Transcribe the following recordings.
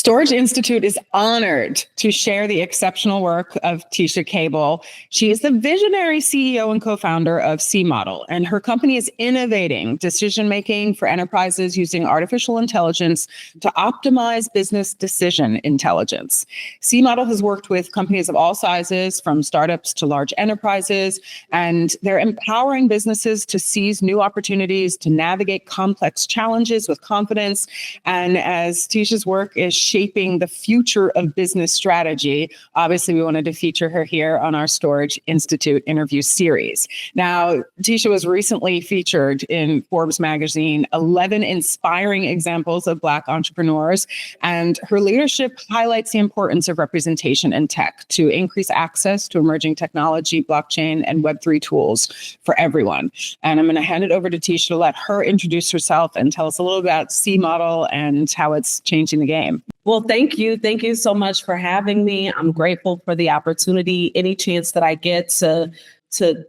Storj Institute is honored to share the exceptional work of Teasha Cable. She is the visionary CEO and co-founder of CModel, and her company is innovating decision-making for enterprises using artificial intelligence to optimize business decision intelligence. CModel has worked with companies of all sizes, from startups to large enterprises, and they're empowering businesses to seize new opportunities, to navigate complex challenges with confidence. And as Tisha's work is shaping the future of business strategy, obviously we wanted to feature her here on our Storj Institute interview series. Now, Tisha was recently featured in Forbes magazine, 11 inspiring examples of Black entrepreneurs, and her leadership highlights the importance of representation in tech to increase access to emerging technology, blockchain, and Web3 tools for everyone. And I'm going to hand it over to Tisha to let her introduce herself and tell us a little about CModel and how it's changing the game. Well, thank you. Thank you so much for having me. I'm grateful for the opportunity, any chance that I get to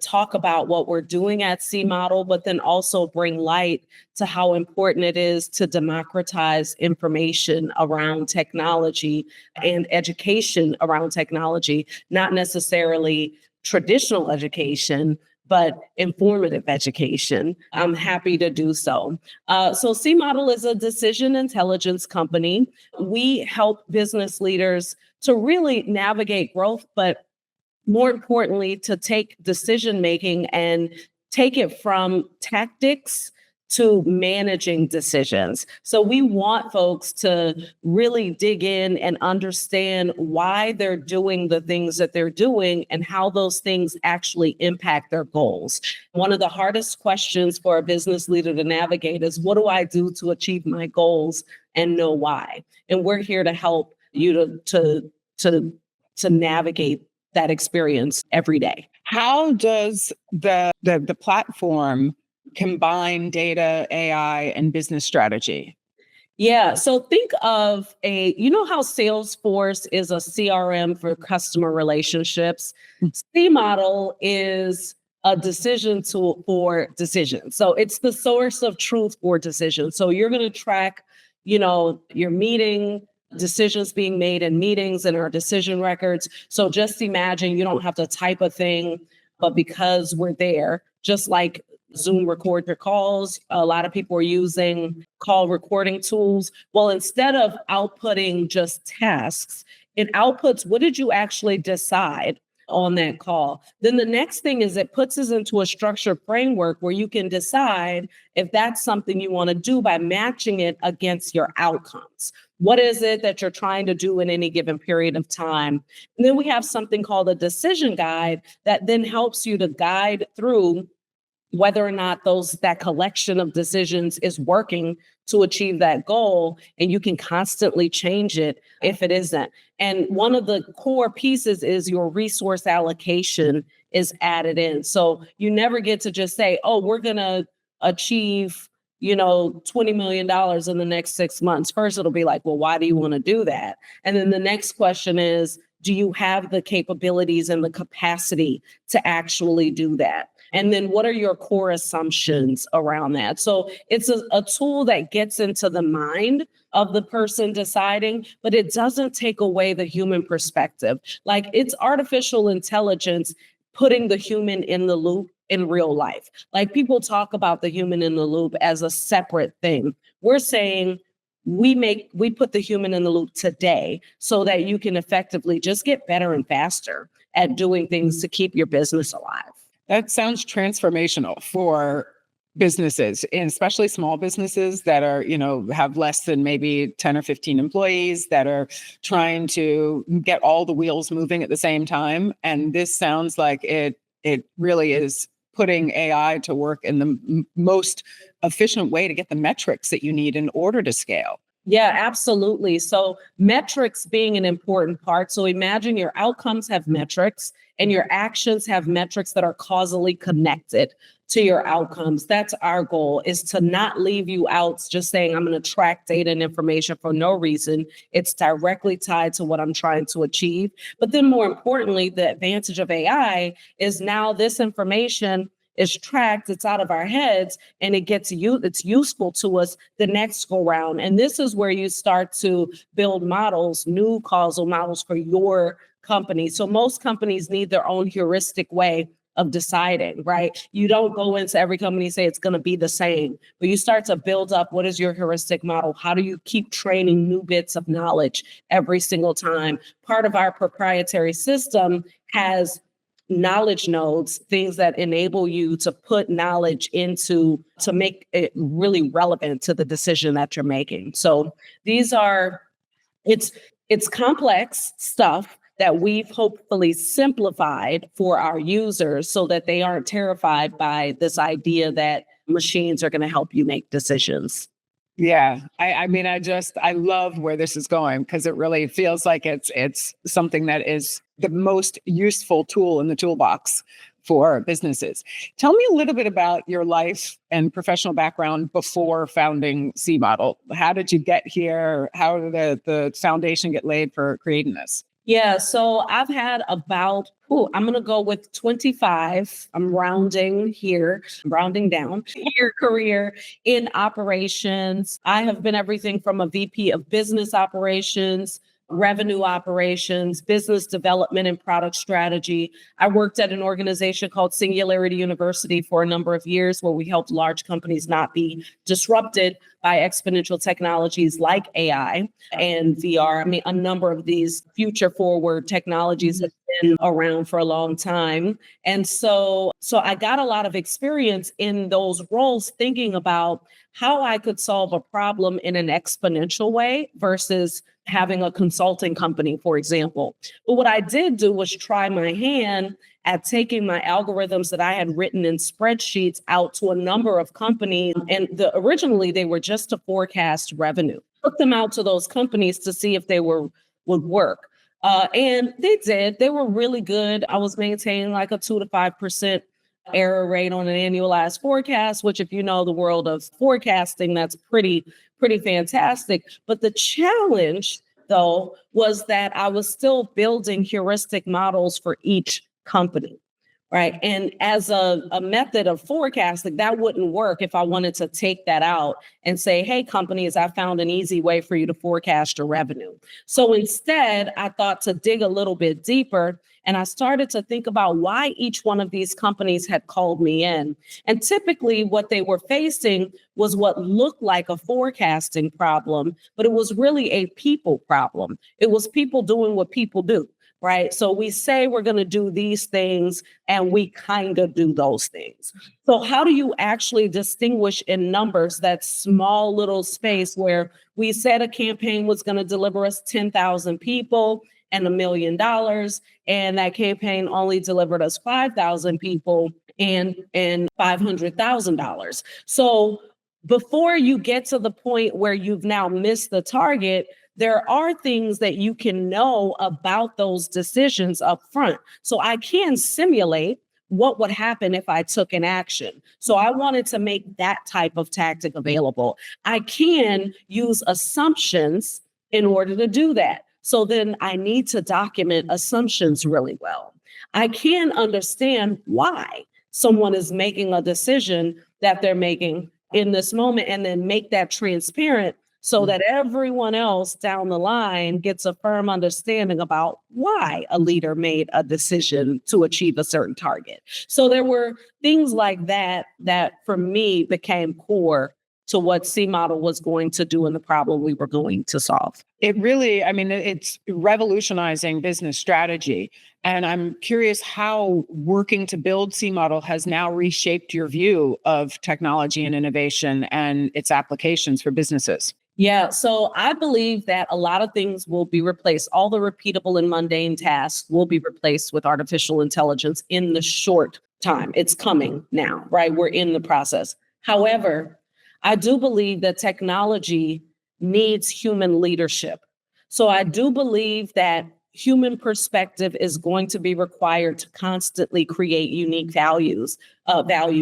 talk about what we're doing at CModel, but then also bring light to how important it is to democratize information around technology and education around technology, not necessarily traditional education, but informative education. I'm happy to do so. So CModel is a decision intelligence company. We help business leaders to really navigate growth, but more importantly, to take decision-making and take it from tactics to managing decisions. So we want folks to really dig in and understand why they're doing the things that they're doing and how those things actually impact their goals. One of the hardest questions for a business leader to navigate is, what do I do to achieve my goals and know why? And we're here to help you to navigate that experience every day. How does the platform combine data, AI, and business strategy? Yeah. So think of you know how Salesforce is a CRM for customer relationships? CModel is a decision tool for decisions. So it's the source of truth for decisions. So you're going to track, your meeting, decisions being made in meetings and our decision records. So just imagine you don't have to type a thing, but because we're there, just like Zoom record your calls, a lot of people are using call recording tools. Well, instead of outputting just tasks, it outputs, what did you actually decide on that call? Then the next thing is it puts us into a structured framework where you can decide if that's something you want to do by matching it against your outcomes. What is it that you're trying to do in any given period of time? And then we have something called a decision guide that then helps you to guide through whether or not that collection of decisions is working to achieve that goal. And you can constantly change it if it isn't. And one of the core pieces is your resource allocation is added in. So you never get to just say, oh, we're going to achieve, $20 million in the next 6 months. First, it'll be like, well, why do you want to do that? And then the next question is, do you have the capabilities and the capacity to actually do that? And then what are your core assumptions around that? So it's a tool that gets into the mind of the person deciding, but it doesn't take away the human perspective. Like, it's artificial intelligence putting the human in the loop in real life. Like, people talk about the human in the loop as a separate thing. We're saying we put the human in the loop today so that you can effectively just get better and faster at doing things to keep your business alive. That sounds transformational for businesses, and especially small businesses that are, have less than maybe 10 or 15 employees that are trying to get all the wheels moving at the same time. And this sounds like it really is putting AI to work in the most efficient way to get the metrics that you need in order to scale. Yeah, absolutely. So metrics being an important part. So imagine your outcomes have metrics and your actions have metrics that are causally connected to your outcomes. That's our goal, is to not leave you out just saying, I'm going to track data and information for no reason. It's directly tied to what I'm trying to achieve. But then more importantly, the advantage of AI is now this information it's tracked, it's out of our heads, and it's useful to us the next go round. And this is where you start to build models, new causal models for your company. So most companies need their own heuristic way of deciding, right? You don't go into every company and say it's going to be the same, but you start to build up what is your heuristic model? How do you keep training new bits of knowledge every single time? Part of our proprietary system has knowledge nodes, things that enable you to put knowledge into to make it really relevant to the decision that you're making. So these are, it's complex stuff that we've hopefully simplified for our users so that they aren't terrified by this idea that machines are going to help you make decisions. Yeah. I mean, I love where this is going because it really feels like it's something that is the most useful tool in the toolbox for businesses. Tell me a little bit about your life and professional background before founding CModel. How did you get here? How did the foundation get laid for creating this? Yeah, so I've had about, I'm going to go with 25. I'm rounding here, rounding down year career in operations. I have been everything from a VP of business operations, revenue operations, business development, and product strategy. I worked at an organization called Singularity University for a number of years where we helped large companies not be disrupted by exponential technologies like AI and VR. I mean, a number of these future forward technologies have been around for a long time. And so I got a lot of experience in those roles thinking about how I could solve a problem in an exponential way versus having a consulting company, for example. But what I did do was try my hand at taking my algorithms that I had written in spreadsheets out to a number of companies. And originally they were just to forecast revenue. Took them out to those companies to see if they would work. And they did. They were really good. I was maintaining like a 2 to 5% error rate on an annualized forecast, which if you know the world of forecasting, that's pretty fantastic. But the challenge, though, was that I was still building heuristic models for each company, right? And as a method of forecasting, that wouldn't work if I wanted to take that out and say, hey, companies, I found an easy way for you to forecast your revenue. So instead, I thought to dig a little bit deeper. And I started to think about why each one of these companies had called me in. And typically what they were facing was what looked like a forecasting problem, but it was really a people problem. It was people doing what people do, right? So we say we're going to do these things and we kind of do those things. So how do you actually distinguish in numbers that small little space where we said a campaign was going to deliver us 10,000 people and $1 million. And that campaign only delivered us 5,000 people and $500,000. So before you get to the point where you've now missed the target, there are things that you can know about those decisions up front. So I can simulate what would happen if I took an action. So I wanted to make that type of tactic available. I can use assumptions in order to do that. So then I need to document assumptions really well. I can understand why someone is making a decision that they're making in this moment and then make that transparent so that everyone else down the line gets a firm understanding about why a leader made a decision to achieve a certain target. So there were things like that for me became core to what CModel was going to do and the problem we were going to solve. It really, I mean, it's revolutionizing business strategy. And I'm curious how working to build CModel has now reshaped your view of technology and innovation and its applications for businesses. Yeah, so I believe that a lot of things will be replaced. All the repeatable and mundane tasks will be replaced with artificial intelligence in the short time. It's coming now, right? We're in the process. However, I do believe that technology needs human leadership. So I do believe that human perspective is going to be required to constantly create unique value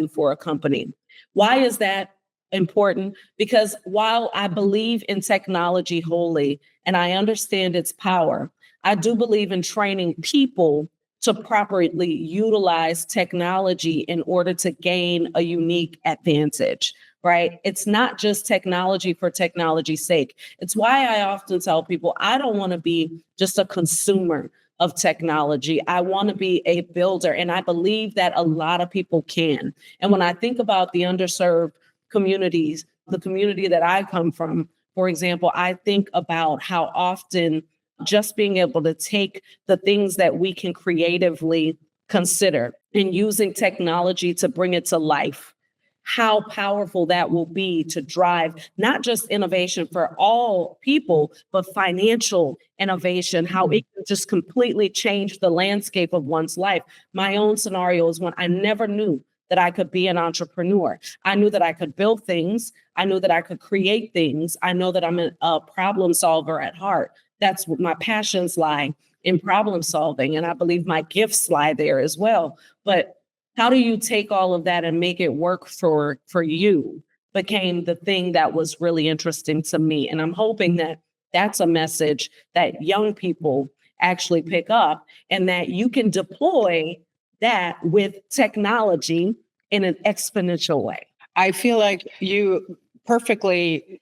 for a company. Why is that important? Because while I believe in technology wholly and I understand its power, I do believe in training people to properly utilize technology in order to gain a unique advantage, right? It's not just technology for technology's sake. It's why I often tell people, I don't want to be just a consumer of technology. I want to be a builder. And I believe that a lot of people can. And when I think about the underserved communities, the community that I come from, for example, I think about how often just being able to take the things that we can creatively consider and using technology to bring it to life, how powerful that will be to drive not just innovation for all people, but financial innovation, how it can just completely change the landscape of one's life. My own scenario is when I never knew that I could be an entrepreneur. I knew that I could build things. I knew that I could create things. I know that I'm a problem solver at heart. That's what my passions lie, in problem solving. And I believe my gifts lie there as well. But how do you take all of that and make it work for you became the thing that was really interesting to me. And I'm hoping that that's a message that young people actually pick up and that you can deploy that with technology in an exponential way. I feel like you perfectly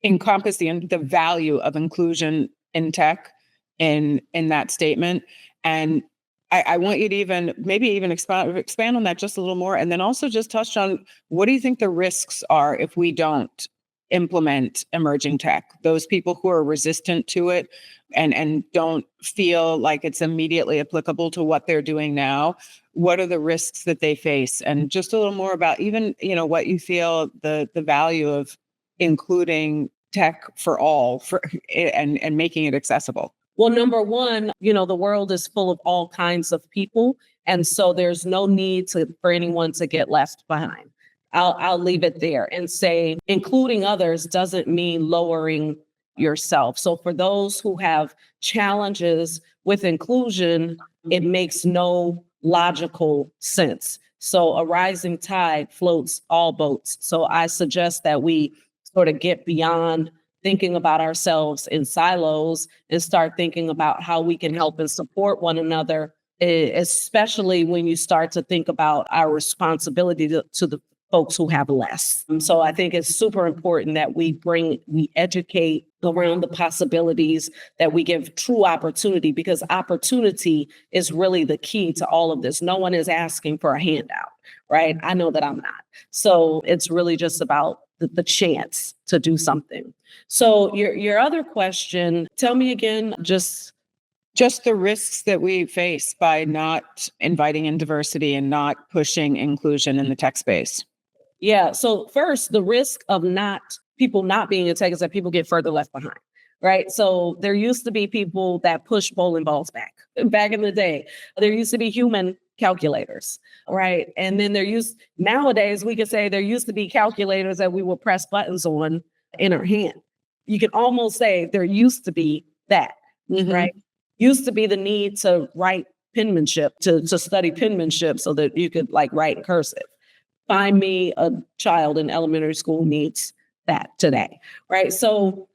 encompass the value of inclusion in tech in that statement. And I want you to even expand on that just a little more. And then also just touch on, what do you think the risks are if we don't implement emerging tech? Those people who are resistant to it and don't feel like it's immediately applicable to what they're doing now, what are the risks that they face? And just a little more about even, what you feel the value of including tech for all and making it accessible. Well, number one, the world is full of all kinds of people. And so there's no need for anyone to get left behind. I'll leave it there and say including others doesn't mean lowering yourself. So for those who have challenges with inclusion, it makes no logical sense. So a rising tide floats all boats. So I suggest that we sort of get beyond thinking about ourselves in silos and start thinking about how we can help and support one another, especially when you start to think about our responsibility to the folks who have less. So I think it's super important that we educate around the possibilities, that we give true opportunity, because opportunity is really the key to all of this. No one is asking for a handout, right? I know that I'm not. So it's really just about the chance to do something. So your other question, tell me again, just the risks that we face by not inviting in diversity and not pushing inclusion in the tech space. Yeah. So first, the risk of people not being in tech is that people get further left behind, right? So there used to be people that push bowling balls back in the day. There used to be human calculators, right? And then nowadays we could say there used to be calculators that we would press buttons on in our hand. You can almost say there used to be that, right? Used to be the need to write penmanship, to study penmanship so that you could write in cursive. Find me a child in elementary school needs that today, right? So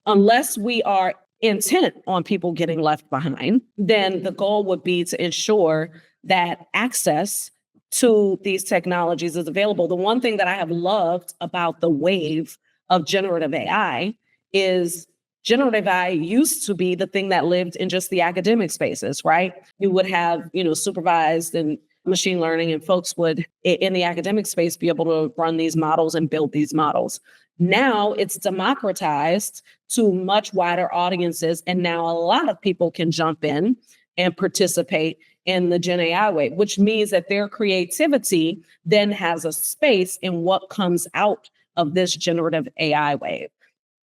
unless we are intent on people getting left behind, then the goal would be to ensure that access to these technologies is available. The one thing that I have loved about the wave of generative AI is generative AI used to be the thing that lived in just the academic spaces, right? You would have, supervised and machine learning, and folks would, in the academic space, be able to run these models and build these models. Now it's democratized to much wider audiences. And now a lot of people can jump in and participate in the Gen AI wave, which means that their creativity then has a space in what comes out of this generative AI wave.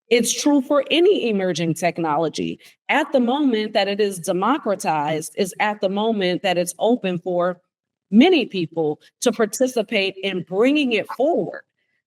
It's true for any emerging technology. At the moment that it is democratized is at the moment that it's open for many people to participate in bringing it forward.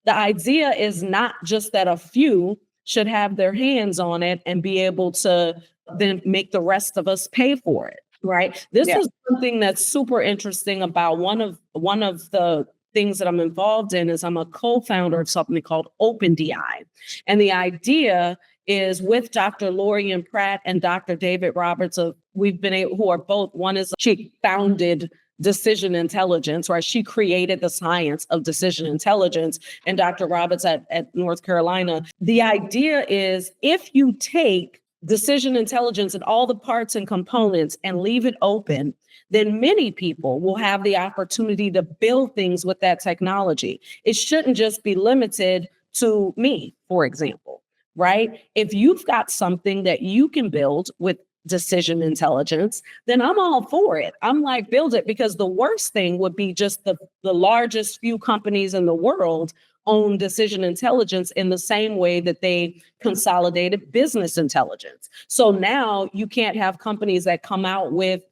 The idea is not just that a few should have their hands on it and be able to then make the rest of us pay for it, right? This is something that's super interesting about one of the things that I'm involved in is I'm a co-founder of something called OpenDI. And the idea is with Dr. Lorian Pratt and Dr. David Roberts of we've been able, who are both, one is she founded decision intelligence, right? She created the science of decision intelligence, and Dr. Roberts at North Carolina. The idea is if you take decision intelligence and all the parts and components and leave it open, then many people will have the opportunity to build things with that technology. It shouldn't just be limited to me, for example, right? If you've got something that you can build with decision intelligence, then I'm all for it. I'm like, build it, because the worst thing would be just the largest few companies in the world own decision intelligence in the same way that they consolidated business intelligence. So now you can't have companies that come out with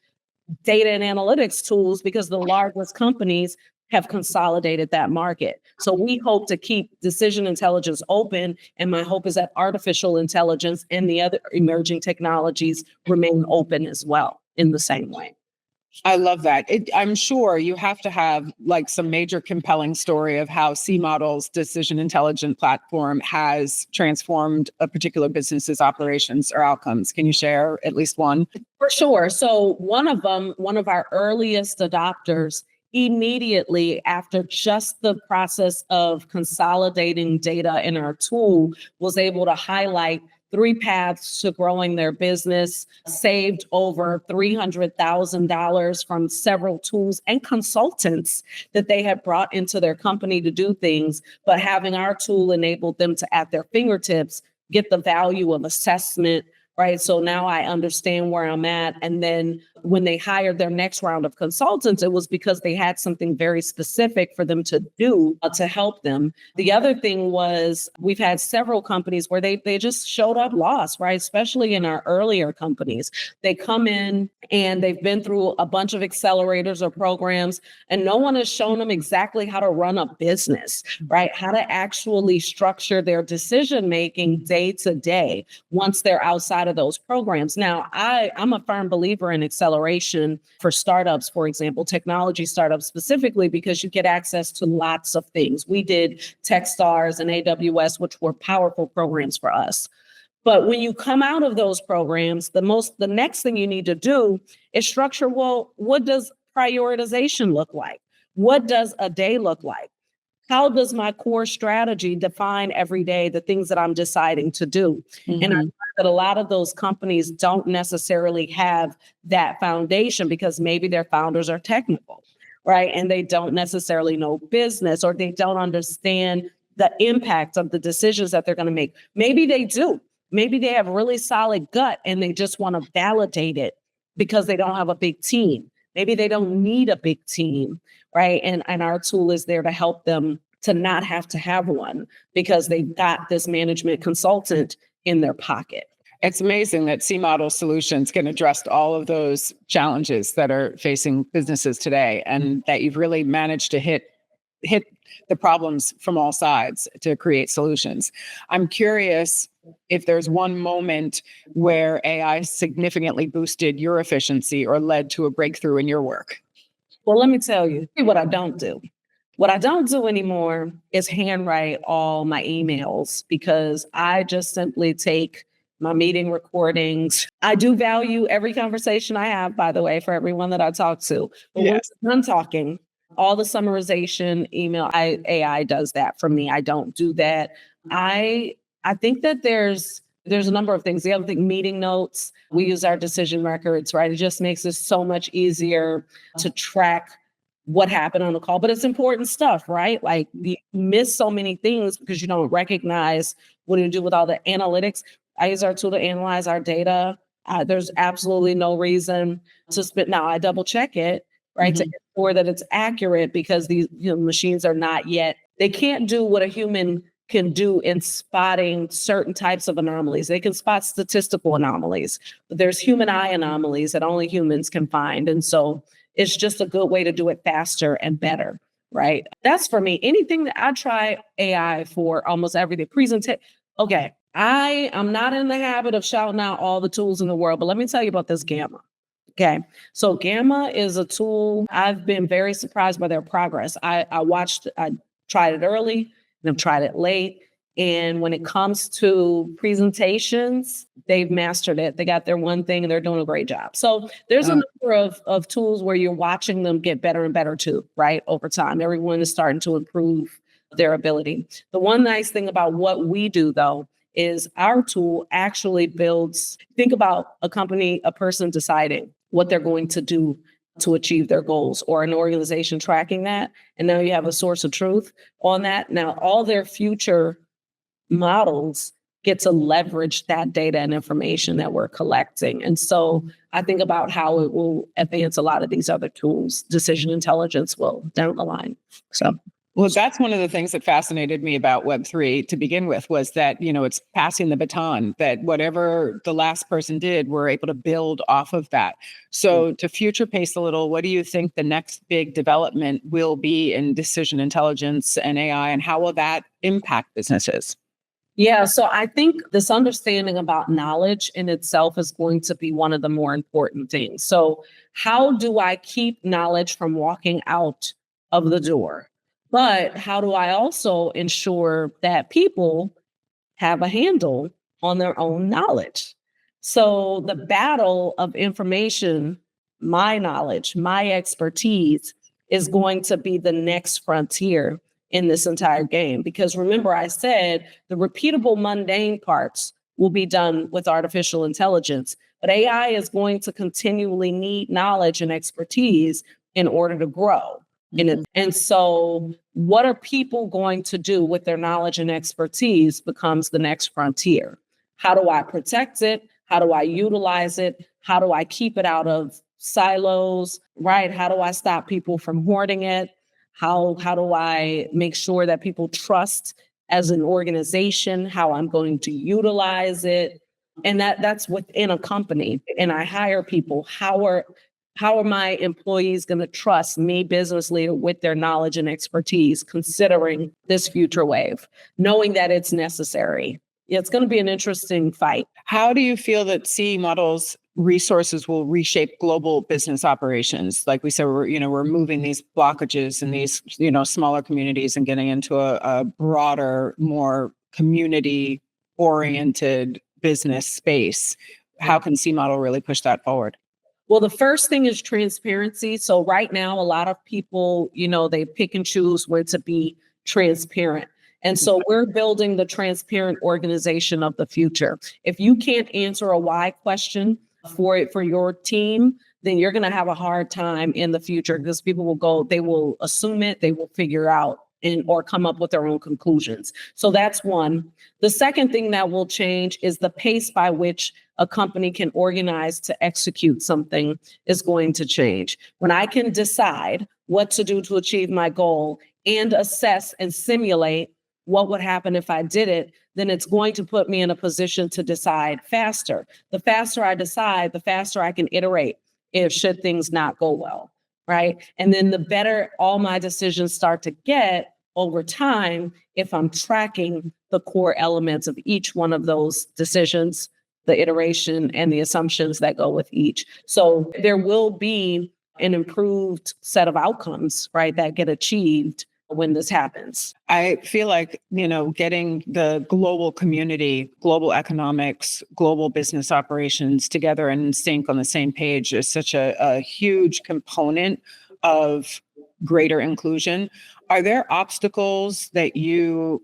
data and analytics tools because the largest companies have consolidated that market. So we hope to keep decision intelligence open. And my hope is that artificial intelligence and the other emerging technologies remain open as well in the same way. I love that. I'm sure you have to have like some major compelling story of how CModel's decision intelligence platform has transformed a particular business's operations or outcomes. Can you share at least one? For sure. So one of them, one of our earliest adopters, immediately after just the process of consolidating data in our tool, was able to highlight 3 paths to growing their business, saved over $300,000 from several tools and consultants that they had brought into their company to do things, but having our tool enabled them to, at their fingertips, get the value of assessment, right? So now I understand where I'm at. And then when they hired their next round of consultants, it was because they had something very specific for them to do to help them. The other thing was we've had several companies where they just showed up lost, right? Especially in our earlier companies. They come in and they've been through a bunch of accelerators or programs, and no one has shown them exactly how to run a business, right? How to actually structure their decision-making day to day once they're outside of those programs. Now, I'm a firm believer in acceleration for startups, for example, technology startups specifically, because you get access to lots of things. We did Techstars and AWS, which were powerful programs for us. But when you come out of those programs, the next thing you need to do is structure, well, what does prioritization look like? What does a day look like? How does my core strategy define every day the things that I'm deciding to do? Mm-hmm. And I find that a lot of those companies don't necessarily have that foundation because maybe their founders are technical, right? And they don't necessarily know business, or they don't understand the impact of the decisions that they're going to make. Maybe they do. Maybe they have really solid gut and they just want to validate it because they don't have a big team. Maybe they don't need a big team, right? And our tool is there to help them to not have to have one because they've got this management consultant in their pocket. It's amazing that CModel solutions can address all of those challenges that are facing businesses today, and that you've really managed to hit the problems from all sides to create solutions. I'm curious if there's one moment where AI significantly boosted your efficiency or led to a breakthrough in your work. Well, let me tell you what I don't do. What I don't do anymore is handwrite all my emails because I just simply take my meeting recordings. I do value every conversation I have, by the way, for everyone that I talk to. But yes. Once I'm talking, all the summarization email, AI does that for me. I don't do that. I think that there's a number of things. The other thing, meeting notes, we use our decision records, right? It just makes it so much easier to track what happened on the call, but it's important stuff, right? Like you miss so many things because you don't recognize what you do with all the analytics. I use our tool to analyze our data. There's absolutely no reason to spit. Now I double check it, right? Mm-hmm. To ensure that it's accurate because these machines are not yet, they can't do what a human can do in spotting certain types of anomalies. They can spot statistical anomalies, but there's human eye anomalies that only humans can find. And so it's just a good way to do it faster and better, right? That's for me. Anything that I try AI for almost everything. Okay, I am not in the habit of shouting out all the tools in the world, but let me tell you about this Gamma. Okay, so Gamma is a tool. I've been very surprised by their progress. I tried it early and I've tried it late. And when it comes to presentations, they've mastered it. They got their one thing and they're doing a great job. So there's a number of tools where you're watching them get better and better too, right? Over time, everyone is starting to improve their ability. The one nice thing about what we do though, is our tool actually builds, think about a company, a person deciding what they're going to do to achieve their goals, or an organization tracking that. And now you have a source of truth on that. Now all their future models get to leverage that data and information that we're collecting. And so I think about how it will advance a lot of these other tools. Decision intelligence will down the line. So. Well, that's one of the things that fascinated me about Web3 to begin with, was that, it's passing the baton, that whatever the last person did, we're able to build off of that. So to future pace a little, what do you think the next big development will be in decision intelligence and AI, and how will that impact businesses? Yeah, so I think this understanding about knowledge in itself is going to be one of the more important things. So how do I keep knowledge from walking out of the door? But how do I also ensure that people have a handle on their own knowledge? So the battle of information, my knowledge, my expertise is going to be the next frontier in this entire game. Because remember, I said the repeatable mundane parts will be done with artificial intelligence, but AI is going to continually need knowledge and expertise in order to grow. And so what are people going to do with their knowledge and expertise becomes the next frontier. How do I protect it? How do I utilize it? How do I keep it out of silos, right? How do I stop people from hoarding it? How do I make sure that people trust as an organization, how I'm going to utilize it? And that's within a company. And I hire people. How are my employees going to trust me, business leader, with their knowledge and expertise, considering this future wave, knowing that it's necessary? It's going to be an interesting fight. How do you feel that CModel's resources will reshape global business operations? Like we said, we're moving these blockages in these, smaller communities and getting into a broader, more community-oriented business space. How can CModel really push that forward? Well, the first thing is transparency. So right now, a lot of people, they pick and choose when to be transparent. And so we're building the transparent organization of the future. If you can't answer a why question for your team, then you're going to have a hard time in the future, because people they will assume it, they will figure out or come up with their own conclusions. So that's one. The second thing that will change is the pace by which a company can organize to execute something is going to change. When I can decide what to do to achieve my goal and assess and simulate what would happen if I did it, then it's going to put me in a position to decide faster. The faster I decide, the faster I can iterate should things not go well, right? And then the better all my decisions start to get over time if I'm tracking the core elements of each one of those decisions, the iteration and the assumptions that go with each. So there will be an improved set of outcomes, right, that get achieved when this happens. I feel like, getting the global community, global economics, global business operations together and in sync on the same page is such a huge component of greater inclusion. Are there obstacles that you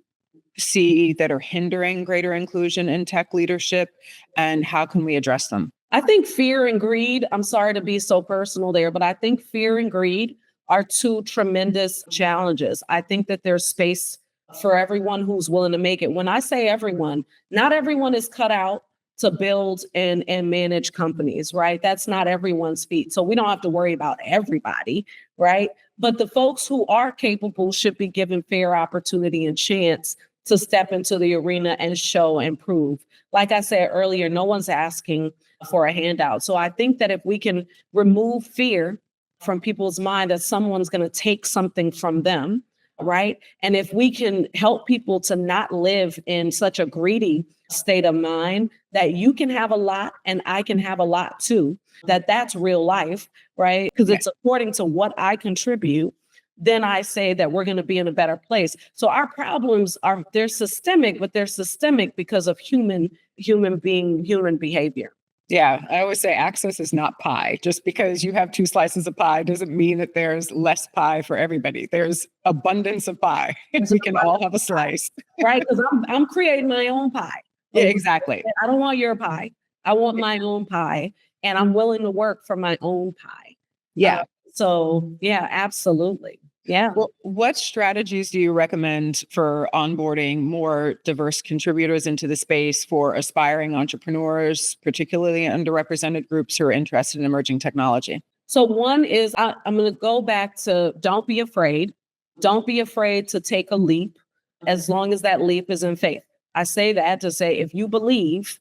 see that are hindering greater inclusion in tech leadership, and how can we address them? I think fear and greed, I'm sorry to be so personal there, but I think fear and greed are two tremendous challenges. I think that there's space for everyone who's willing to make it. When I say everyone, not everyone is cut out to build and manage companies, right? That's not everyone's feat. So we don't have to worry about everybody, right? But the folks who are capable should be given fair opportunity and chance to step into the arena and show and prove. Like I said earlier, no one's asking for a handout. So I think that if we can remove fear from people's mind that someone's going to take something from them, right? And if we can help people to not live in such a greedy state of mind that you can have a lot and I can have a lot too, that's real life, right? Because it's according to what I contribute then I say that we're going to be in a better place. So our problems they're systemic, but they're systemic because of human behavior. Yeah, I always say access is not pie. Just because you have 2 slices of pie doesn't mean that there's less pie for everybody. There's abundance of pie. We can all have a slice. Right? Because I'm creating my own pie. Yeah, exactly. I don't want your pie. I want my own pie, and I'm willing to work for my own pie. Yeah. So yeah, absolutely. Yeah. Well, what strategies do you recommend for onboarding more diverse contributors into the space for aspiring entrepreneurs, particularly underrepresented groups who are interested in emerging technology? So one is I'm going to go back to don't be afraid. Don't be afraid to take a leap as long as that leap is in faith. I say that to say if you believe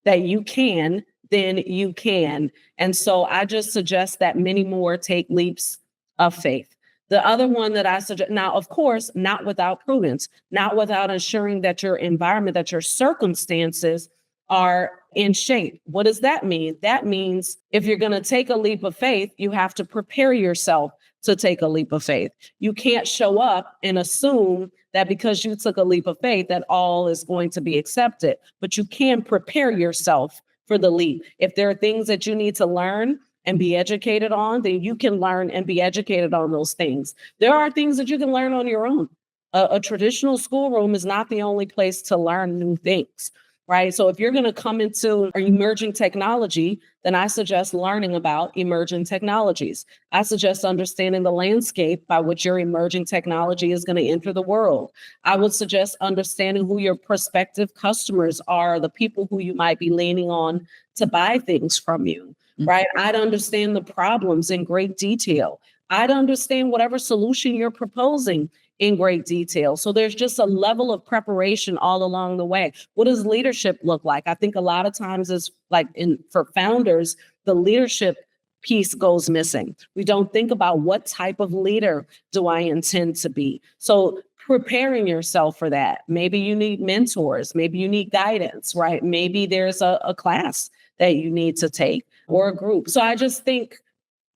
that you can, then you can. And so I just suggest that many more take leaps of faith. The other one that I suggest now, of course, not without prudence, not without ensuring that your environment, that your circumstances are in shape. What does that mean? That means if you're going to take a leap of faith, you have to prepare yourself to take a leap of faith. You can't show up and assume that because you took a leap of faith, that all is going to be accepted, but you can prepare yourself for the leap. If there are things that you need to learn and be educated on, then you can learn and be educated on those things. There are things that you can learn on your own. A traditional schoolroom is not the only place to learn new things, right? So if you're going to come into emerging technology, then I suggest learning about emerging technologies. I suggest understanding the landscape by which your emerging technology is going to enter the world. I would suggest understanding who your prospective customers are, the people who you might be leaning on to buy things from you. Right? I'd understand the problems in great detail. I'd understand whatever solution you're proposing in great detail. So there's just a level of preparation all along the way. What does leadership look like? I think a lot of times it's like for founders, the leadership piece goes missing. We don't think about what type of leader do I intend to be. So preparing yourself for that. Maybe you need mentors. Maybe you need guidance, right? Maybe there's a class that you need to take or a group. So I just think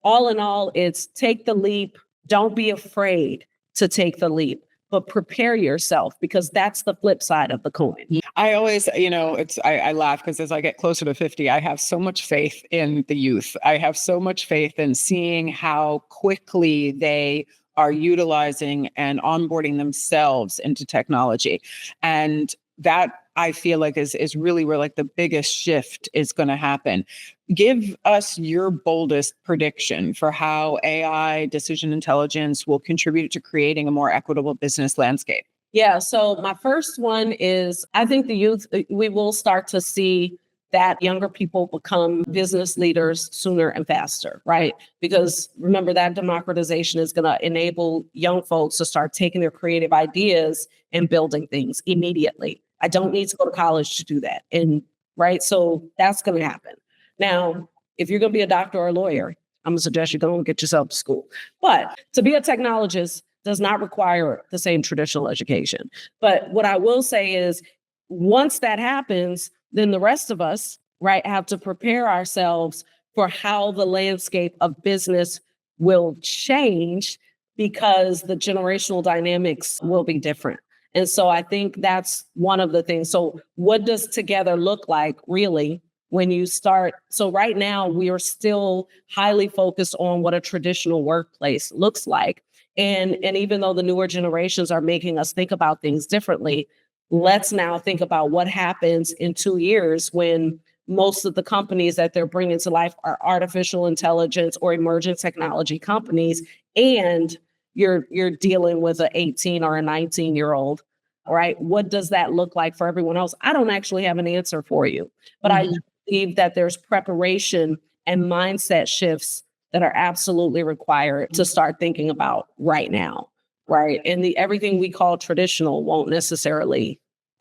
all in all, it's take the leap. Don't be afraid to take the leap, but prepare yourself because that's the flip side of the coin. I always, I laugh because as I get closer to 50, I have so much faith in the youth. I have so much faith in seeing how quickly they are utilizing and onboarding themselves into technology. And that I feel like is really where like the biggest shift is going to happen. Give us your boldest prediction for how AI decision intelligence will contribute to creating a more equitable business landscape. Yeah. So my first one is I think the youth, we will start to see that younger people become business leaders sooner and faster, right? Because remember that democratization is going to enable young folks to start taking their creative ideas and building things immediately. I don't need to go to college to do that. And right. So that's going to happen. Now, if you're going to be a doctor or a lawyer, I'm going to suggest you go and get yourself to school. But to be a technologist does not require the same traditional education. But what I will say is once that happens, then the rest of us, right, have to prepare ourselves for how the landscape of business will change because the generational dynamics will be different. And so I think that's one of the things. So what does together look like really when you start? So right now we are still highly focused on what a traditional workplace looks like. And even though the newer generations are making us think about things differently, let's now think about what happens in 2 years when most of the companies that they're bringing to life are artificial intelligence or emerging technology companies, and you're dealing with an 18 or a 19-year-old, right? What does that look like for everyone else? I don't actually have an answer for you, but I believe that there's preparation and mindset shifts that are absolutely required to start thinking about right now, right? And everything we call traditional won't necessarily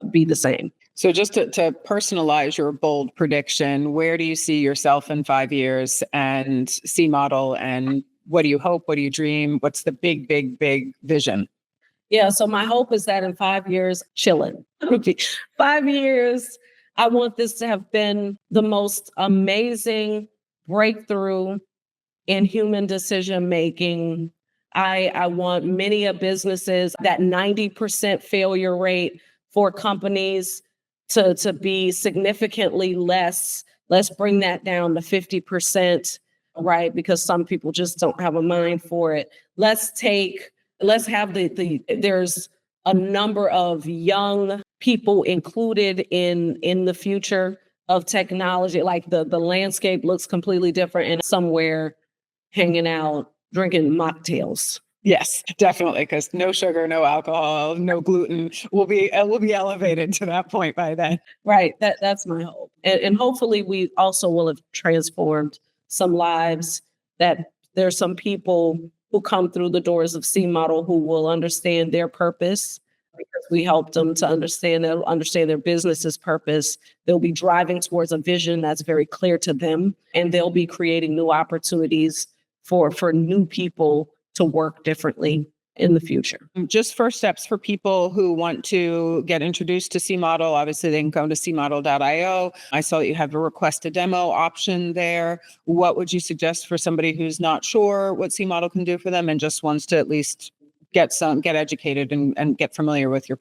be the same. So just to personalize your bold prediction, where do you see yourself in 5 years and CModel, and what do you hope? What do you dream? What's the big, big, big vision? Yeah, so my hope is that in 5 years, chilling. 5 years, I want this to have been the most amazing breakthrough in human decision making I want many of businesses, that 90% failure rate for companies to be significantly less. Let's bring that down to 50%, right? Because some people just don't have a mind for it. Let's have there's a number of young people included in the future of technology. Like the landscape looks completely different and somewhere hanging out, drinking mocktails. Yes, definitely, because no sugar, no alcohol, no gluten will be elevated to that point by then. Right. That's my hope. And hopefully we also will have transformed some lives, that there's some people who come through the doors of CModel who will understand their purpose because we helped them to understand their business's purpose. They'll be driving towards a vision that's very clear to them, and they'll be creating new opportunities for new people to work differently in the future. Just first steps for people who want to get introduced to CModel. Obviously, they can go to cmodel.io. I saw that you have a request a demo option there. What would you suggest for somebody who's not sure what CModel can do for them and just wants to at least get educated and get familiar with your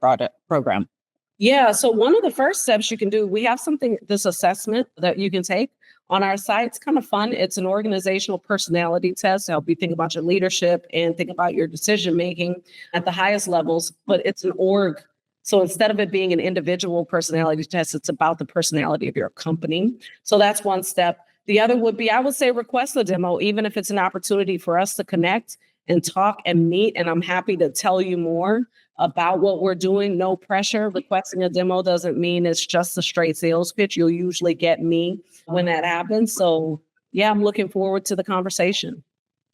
program? Yeah. So one of the first steps you can do, we have this assessment that you can take on our site. It's kind of fun. It's an organizational personality test to help you think about your leadership and think about your decision making at the highest levels, but it's an org. So instead of it being an individual personality test, it's about the personality of your company. So that's one step. The other would be, I would say, request a demo, even if it's an opportunity for us to connect and talk and meet. And I'm happy to tell you more about what we're doing. No pressure. Requesting a demo doesn't mean it's just a straight sales pitch. You'll usually get me when that happens. So yeah, I'm looking forward to the conversation.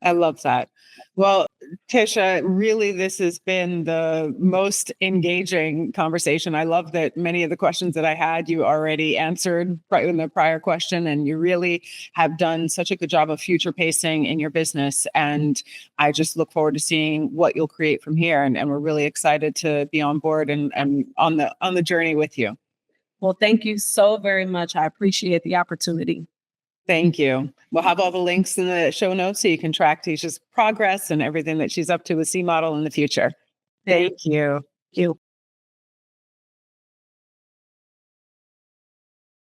I love that. Well, Tisha, really, this has been the most engaging conversation. I love that many of the questions that I had, you already answered in the prior question, and you really have done such a good job of future pacing in your business. And I just look forward to seeing what you'll create from here. And we're really excited to be on board and on the journey with you. Well, thank you so very much. I appreciate the opportunity. Thank you. We'll have all the links in the show notes so you can track Tisha's progress and everything that she's up to with CModel in the future. Thank you. Thank you.